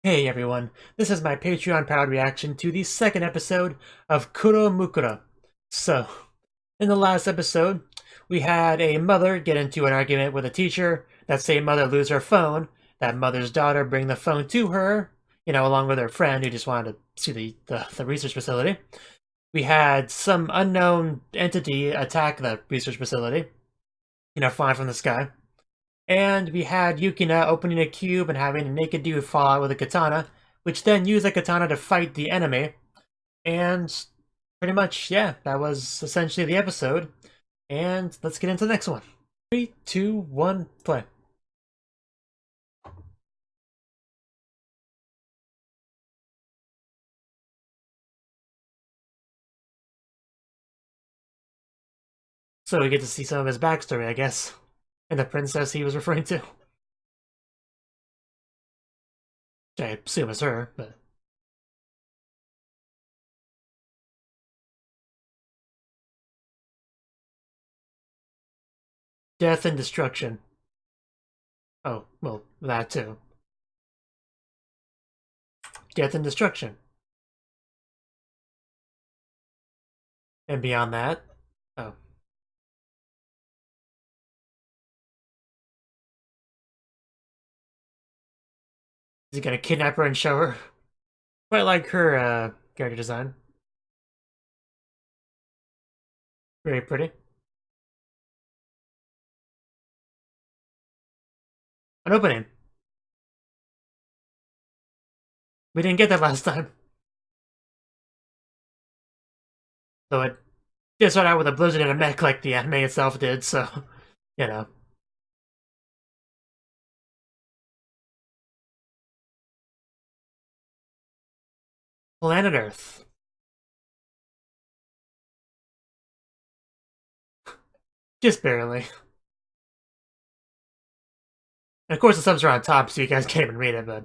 Hey everyone, this is my Patreon-powered reaction to the second episode of Kuromukuro. So, in the last episode, we had a mother get into an argument with a teacher, that same mother lose her phone, that mother's daughter bring the phone to her, along with her friend who just wanted to see the research facility. We had some unknown entity attack the research facility, flying from the sky. And we had Yukina opening a cube and having a naked dude fall out with a katana, which then used the katana to fight the enemy. And pretty much, yeah, that was essentially the episode. And let's get into the next one. 3, 2, 1, play. So we get to see some of his backstory, I guess. And the princess he was referring to. Which I assume is her, but... Death and destruction. Oh, well, that too. Death and destruction. And beyond that, oh. Is he gonna kidnap her and show her? Quite like her character design. Very pretty. An opening. We didn't get that last time. Though it did start out with a blizzard and a mech like the anime itself did, so, you know. Planet Earth. Just barely. And of course the subs are on top, so you guys can't even read it, but...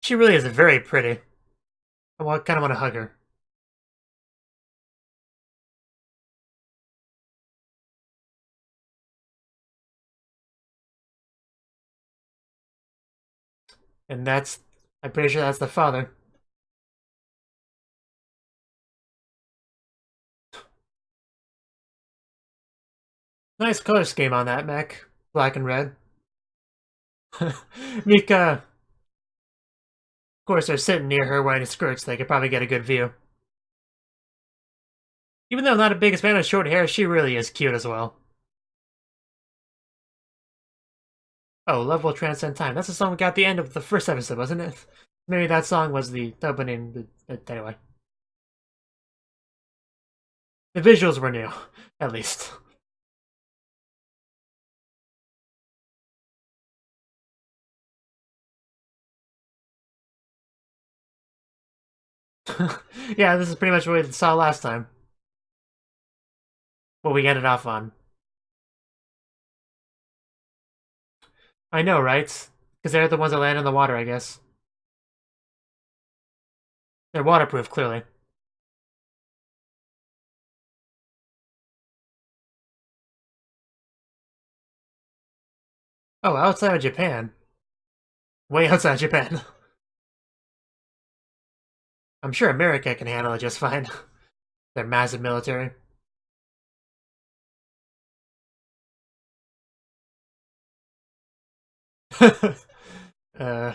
She really is very pretty. I kind of want to hug her. And that's... I'm pretty sure that's the father. Nice color scheme on that mech. Black and red. Mika... Of course, they're sitting near her wearing a skirt, so they could probably get a good view. Even though I'm not a biggest fan of short hair, she really is cute as well. Oh, Love Will Transcend Time. That's the song we got at the end of the first episode, wasn't it? Maybe that song was the opening. Anyway. The visuals were new, at least. Yeah, this is pretty much what we saw last time. What we ended off on. I know, right? Because they're the ones that land in the water, I guess. They're waterproof, clearly. Oh, outside of Japan. Way outside of Japan. I'm sure America can handle it just fine. Their massive military. uh...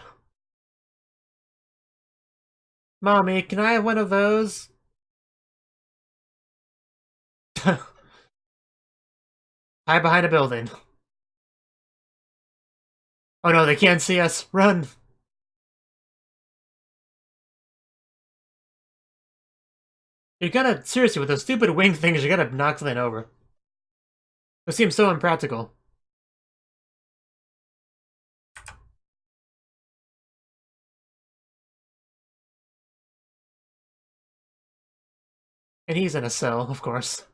Mommy, can I have one of those? Hide behind a building. Oh no, they can't see us. Run! You gotta, seriously, with those stupid wing things, you gotta knock something over. It seems so impractical. And he's in a cell, of course.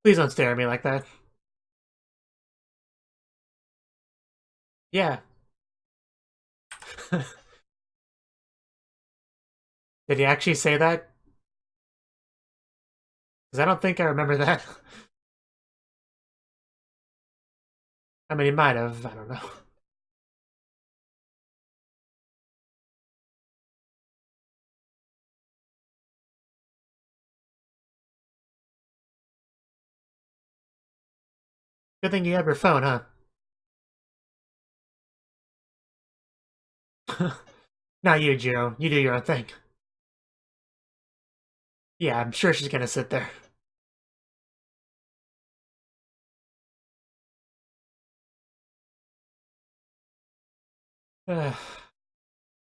Please don't stare at me like that. Yeah, Did he actually say that? Because I don't think I remember that. I mean, he might have. I don't know. Good thing you have your phone, huh? Not you, Jiro. You do your own thing. Yeah, I'm sure she's gonna sit there.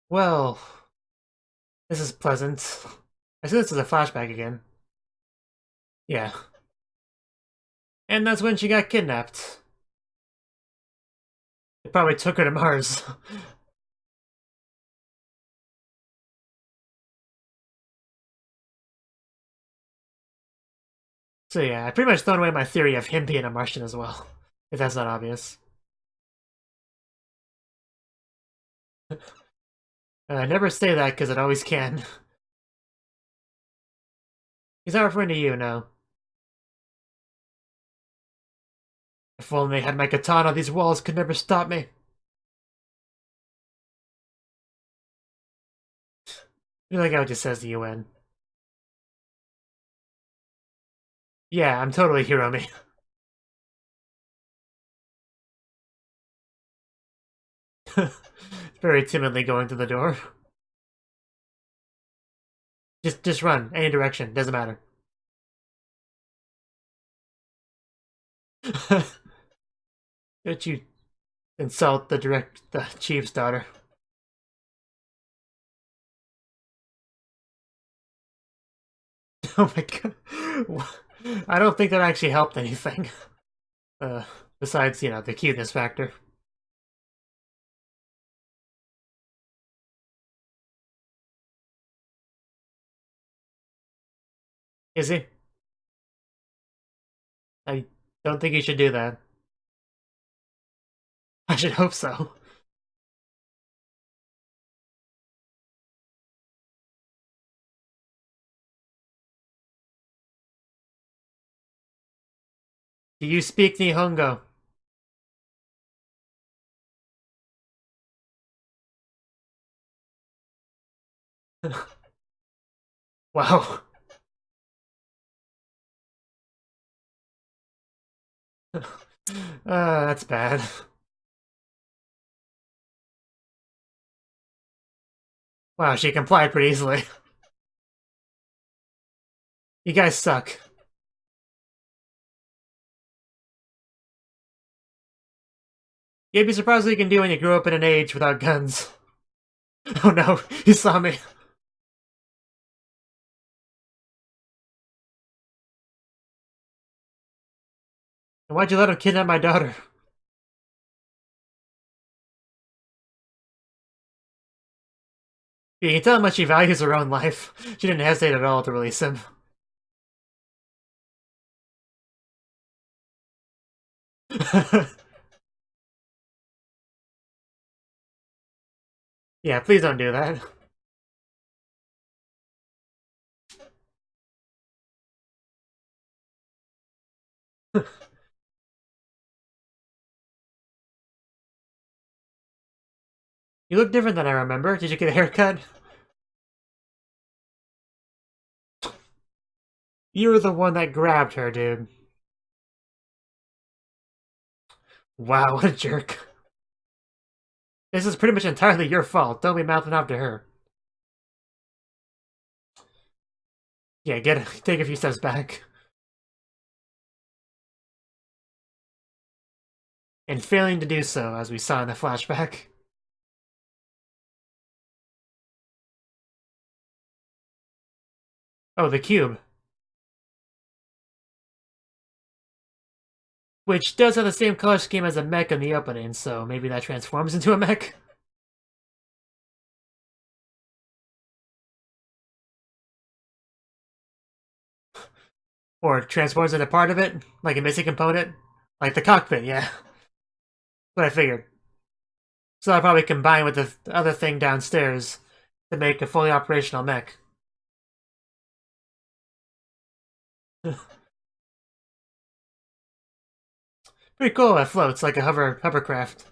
Well, this is pleasant. I see this is a flashback again. Yeah. And that's when she got kidnapped. They probably took her to Mars. So yeah, I pretty much thrown away my theory of him being a Martian as well. If that's not obvious. I never say that because it always can. He's not referring to you, no. If only I had my katana, these walls could never stop me. You like how it just says the UN. Yeah, I'm totally Hiromi. Very timidly going to the door. Just run, any direction, doesn't matter. Don't you insult the chief's daughter. Oh my god. I don't think that actually helped anything. Besides, you know, the cuteness factor. Is he? I don't think he should do that. I should hope so. Do you speak Nihongo? Wow. That's bad. Wow, she complied pretty easily. You guys suck. You'd be surprised what you can do when you grow up in an age without guns. Oh no, he saw me. And why'd you let him kidnap my daughter? You can tell how much she values her own life. She didn't hesitate at all to release him. Yeah, please don't do that. You look different than I remember. Did you get a haircut? You were the one that grabbed her, dude. Wow, what a jerk. This is pretty much entirely your fault. Don't be mouthing off to her. Yeah, take a few steps back. And failing to do so, as we saw in the flashback. Oh, the cube. Which does have the same color scheme as a mech in the opening, so maybe that transforms into a mech? Or transforms into part of it, like a missing component? Like the cockpit, yeah. What I figured. So I'll probably combine with the other thing downstairs to make a fully operational mech. Pretty cool, it floats like a hovercraft.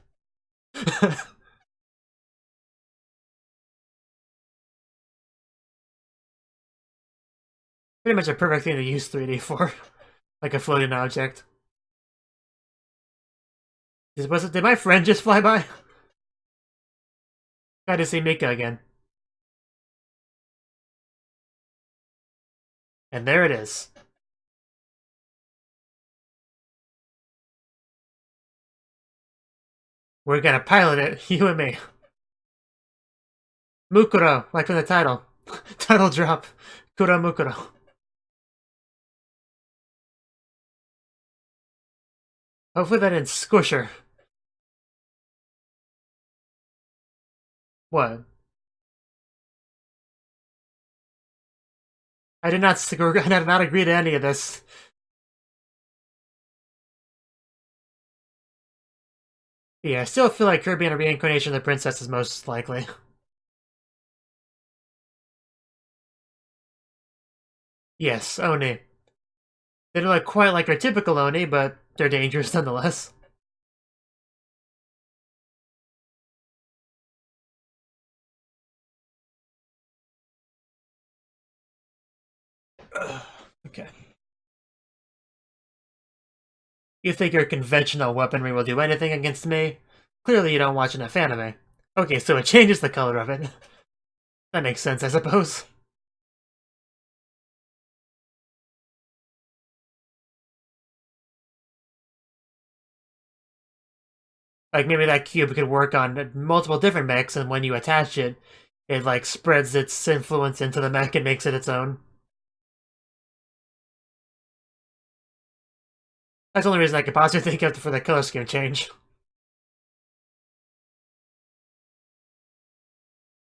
Pretty much a perfect thing to use 3D for. Like a floating object. Did my friend just fly by? Glad to see Mika again. And there it is. We're gonna pilot it, you and me. Mukuro, like from the title. Title drop. Kuromukuro. Hopefully that didn't squish her. What? I did not agree to any of this. Yeah, I still feel like her being a reincarnation of the princess is most likely. Yes, Oni. They don't look quite like our typical Oni, but they're dangerous nonetheless. Okay. You think your conventional weaponry will do anything against me? Clearly you don't watch enough anime. Okay, so it changes the color of it. That makes sense, I suppose. Like, maybe that cube could work on multiple different mechs, and when you attach it, it, like, spreads its influence into the mech and makes it its own. That's the only reason I could possibly think of for the color scheme change.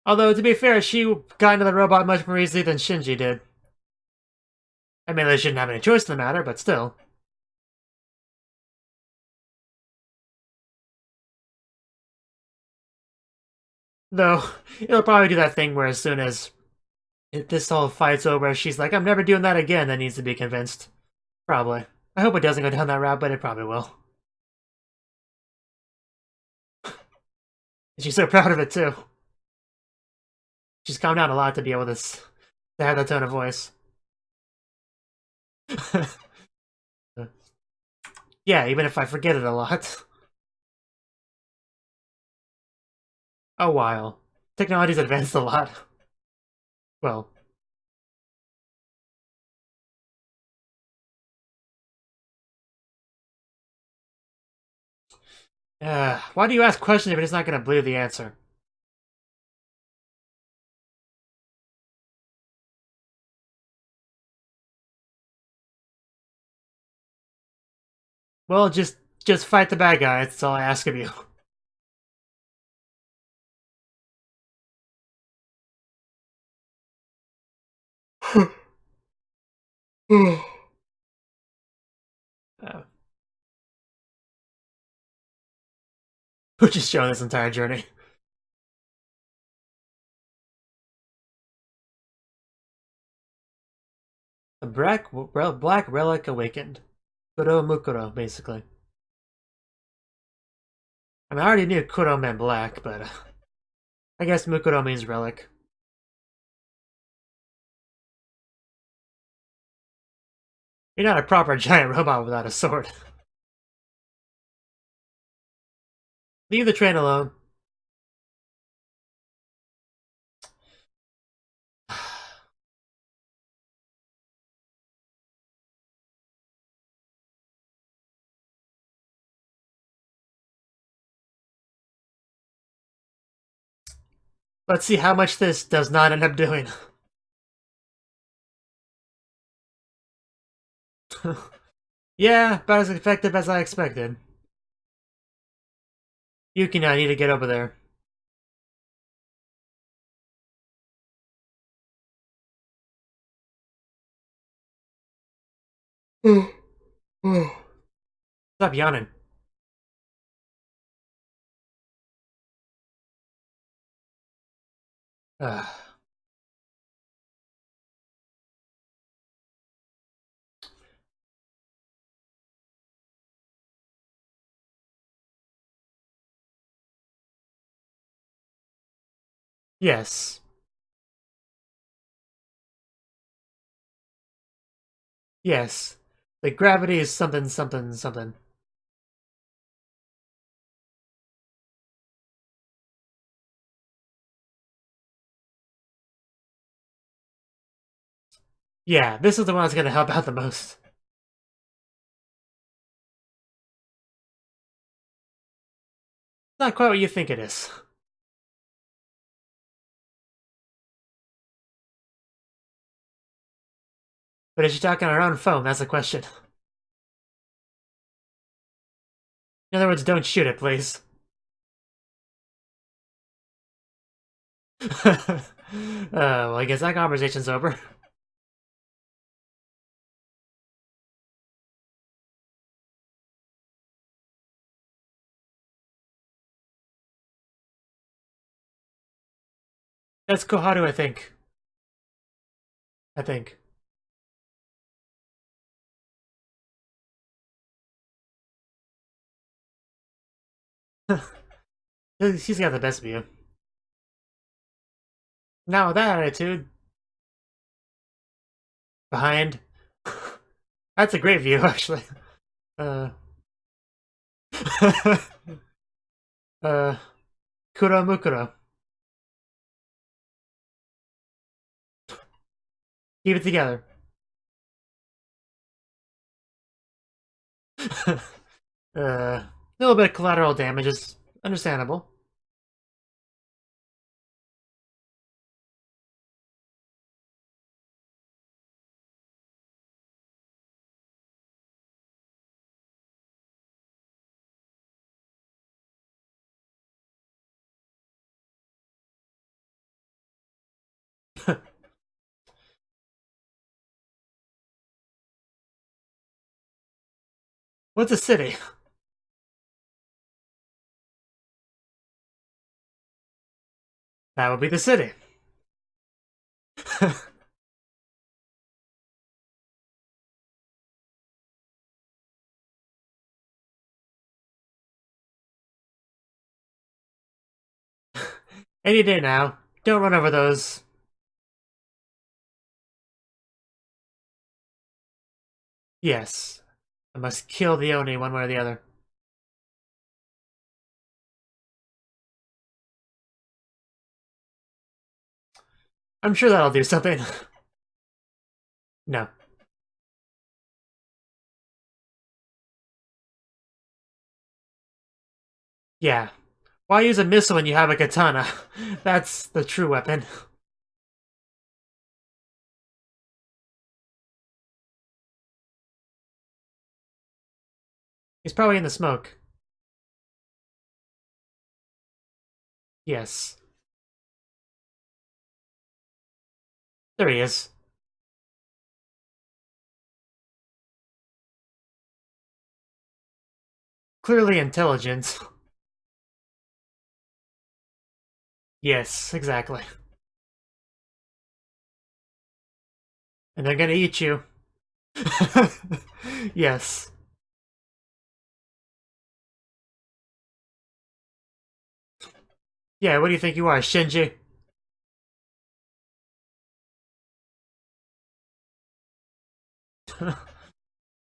Although, to be fair, she got into the robot much more easily than Shinji did. I mean, they shouldn't have any choice in the matter, but still. Though, it'll probably do that thing where as soon as this whole fight's over, she's like, I'm never doing that again, that needs to be convinced. Probably. I hope it doesn't go down that route, but it probably will. She's so proud of it, too. She's calmed down a lot to be able to have that tone of voice. Yeah, even if I forget it a lot. A while. Technology's advanced a lot. Well. Why do you ask questions if it's not going to believe the answer? Well, just fight the bad guy, that's all I ask of you. uh, we're just showing this entire journey. A black relic awakened. Kuromukuro, basically. I mean, I already knew Kuro meant black, but I guess Mukuro means relic. You're not a proper giant robot without a sword. Leave the train alone. Let's see how much this does not end up doing. Yeah, about as effective as I expected. Yuki, I need to get over there. Stop yawning. Uh, yes. Yes. The gravity is something, something, something. Yeah, this is the one that's gonna help out the most. Not quite what you think it is. But is she talking on her own phone? That's the question. In other words, don't shoot it, please. Well, I guess that conversation's over. That's Koharu, I think. I think. She's got the best view. Now with that attitude, behind. That's a great view, actually. Uh, uh, Kuromukuro. Keep it together. A little bit of collateral damage is understandable. What's a city? That would be the city. Any day now. Don't run over those. Yes. I must kill the Oni one way or the other. I'm sure that'll do something. No. Yeah. Why use a missile when you have a katana? That's the true weapon. He's probably in the smoke. Yes. There he is. Clearly intelligent. Yes, exactly. And they're gonna eat you. Yes. Yeah, what do you think you are, Shinji?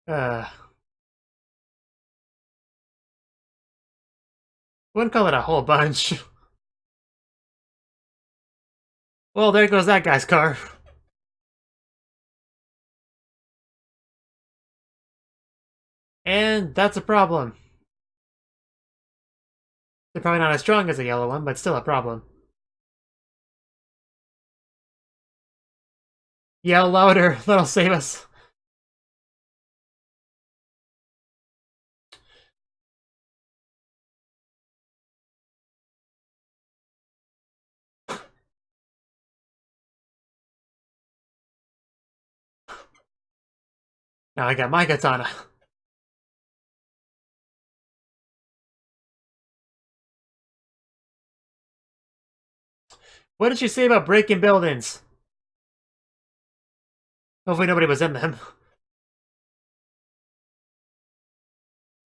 uh, wouldn't call it a whole bunch. Well, there goes that guy's car. And that's a problem. They're probably not as strong as the yellow one, but still a problem. Yell louder, that'll save us. Now I got my katana. What did she say about breaking buildings? Hopefully nobody was in them.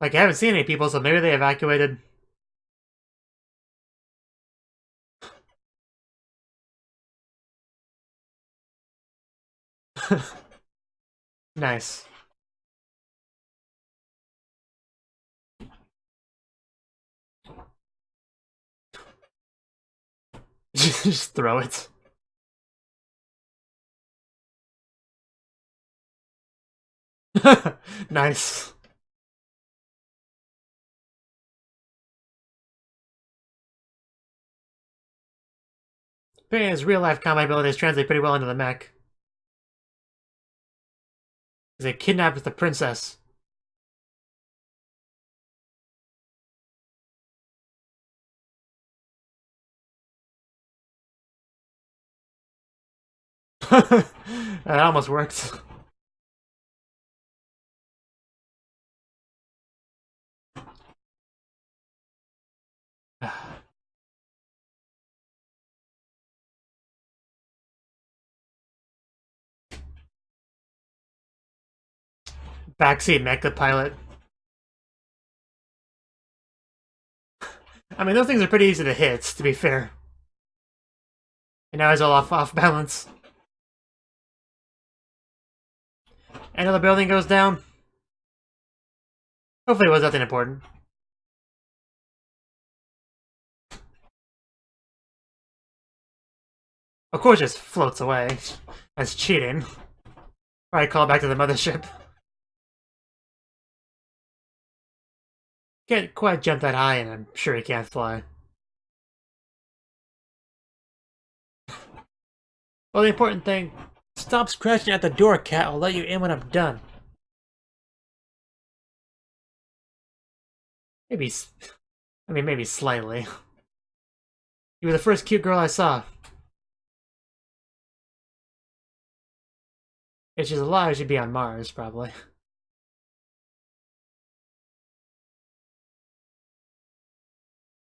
Like, I haven't seen any people, so maybe they evacuated. Nice. Just throw it. Nice. Apparently his real-life combat abilities translate pretty well into the mech. They kidnapped the princess. That almost worked. Backseat mecha pilot. I mean, those things are pretty easy to hit, to be fair. And now he's all off balance. Another building goes down. Hopefully it was nothing important. Of course it just floats away. That's cheating. Probably call back to the mothership. Can't quite jump that high, and I'm sure he can't fly. Well, the important thing... Stop scratching at the door, cat. I'll let you in when I'm done. Maybe... I mean, maybe slightly. You were the first cute girl I saw. If she's alive, she'd be on Mars, probably.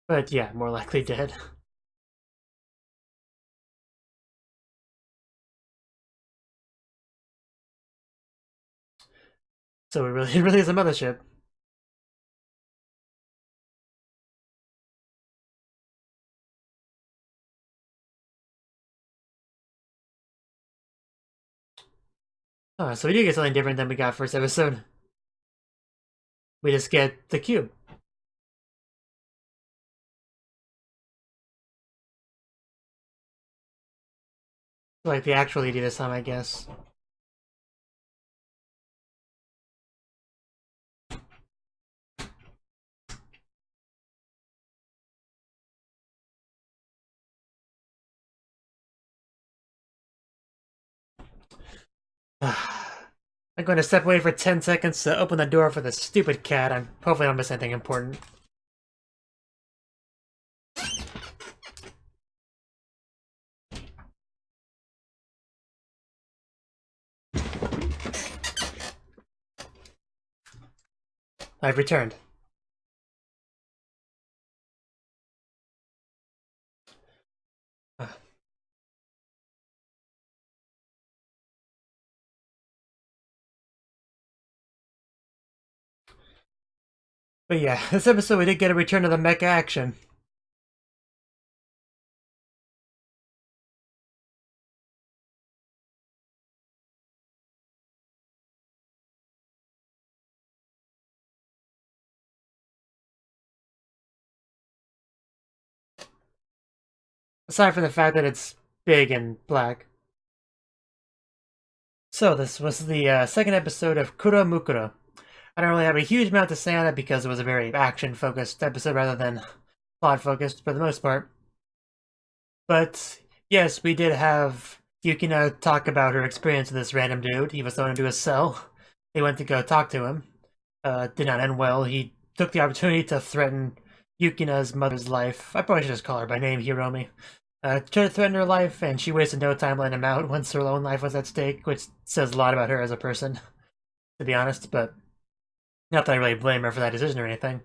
But yeah, more likely dead. So it really is a mothership. Oh, so we do get something different than we got first episode. We just get the cube. Like the actual ED this time, I guess. I'm going to step away for 10 seconds to open the door for the stupid cat. Hopefully I don't miss anything important. I've returned. But yeah, this episode we did get a return to the mecha action. Aside from the fact that it's big and black. So this was the second episode of Kuromukuro. I don't really have a huge amount to say on it because it was a very action-focused episode rather than plot-focused for the most part. But yes, we did have Yukina talk about her experience with this random dude. He was thrown into a cell. They went to go talk to him. Did not end well. He took the opportunity to threaten Yukina's mother's life. I probably should just call her by name, Hiromi. Tried to threaten her life, and she wasted no time letting him out once her own life was at stake, which says a lot about her as a person, to be honest, but not that I really blame her for that decision or anything.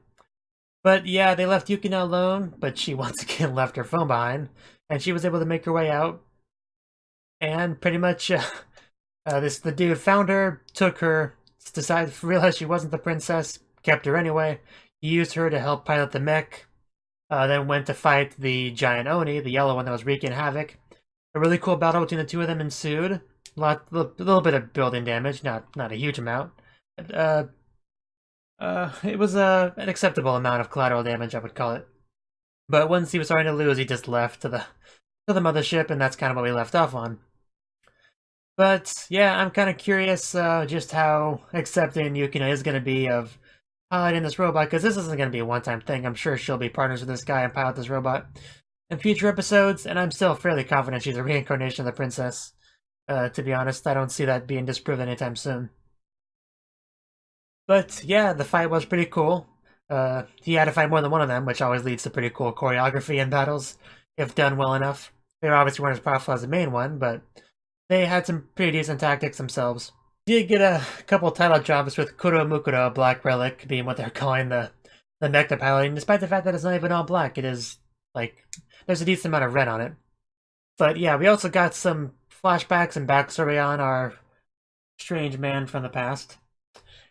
But yeah, they left Yukina alone, but she once again left her phone behind, and she was able to make her way out. And pretty much, the dude found her, took her, realized she wasn't the princess, kept her anyway. He used her to help pilot the mech, then went to fight the giant Oni, the yellow one that was wreaking havoc. A really cool battle between the two of them ensued. A little bit of building damage, not a huge amount. It was an acceptable amount of collateral damage, I would call it. But once he was starting to lose, he just left to the mothership, and that's kind of what we left off on. But yeah, I'm kind of curious just how accepting Yukina is going to be of piloting this robot, because this isn't going to be a one-time thing. I'm sure she'll be partners with this guy and pilot this robot in future episodes, and I'm still fairly confident she's a reincarnation of the princess. To be honest, I don't see that being disproven anytime soon. But yeah, the fight was pretty cool. He had to fight more than one of them, which always leads to pretty cool choreography in battles, if done well enough. They obviously weren't as powerful as the main one, but they had some pretty decent tactics themselves. Did get a couple title drops with Kuromukuro, Black Relic, being what they're calling the mech they're piloting, despite the fact that it's not even all black. It is, like, there's a decent amount of red on it. But yeah, we also got some flashbacks and backstory on our strange man from the past,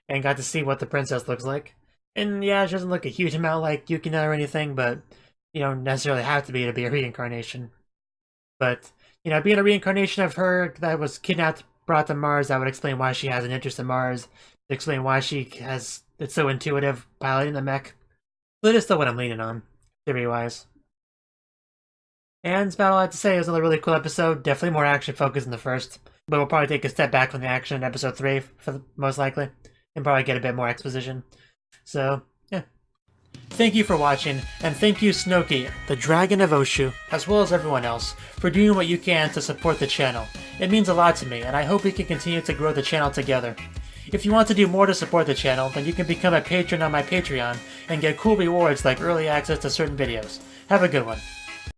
and got to see what the princess looks like. And yeah, she doesn't look a huge amount like Yukina or anything, but you don't necessarily have to be a reincarnation. But, you know, being a reincarnation of her that was kidnapped, brought to Mars, that would explain why she has an interest in Mars, explain why it's so intuitive piloting the mech. So it is still what I'm leaning on, theory-wise. And that's about all I have to say. It was another really cool episode, definitely more action-focused than the first, but we'll probably take a step back from the action in episode 3, most likely, and probably get a bit more exposition. So, yeah. Thank you for watching, and thank you Cnouki, the Dragon of Oshu, as well as everyone else, for doing what you can to support the channel. It means a lot to me, and I hope we can continue to grow the channel together. If you want to do more to support the channel, then you can become a patron on my Patreon, and get cool rewards like early access to certain videos. Have a good one.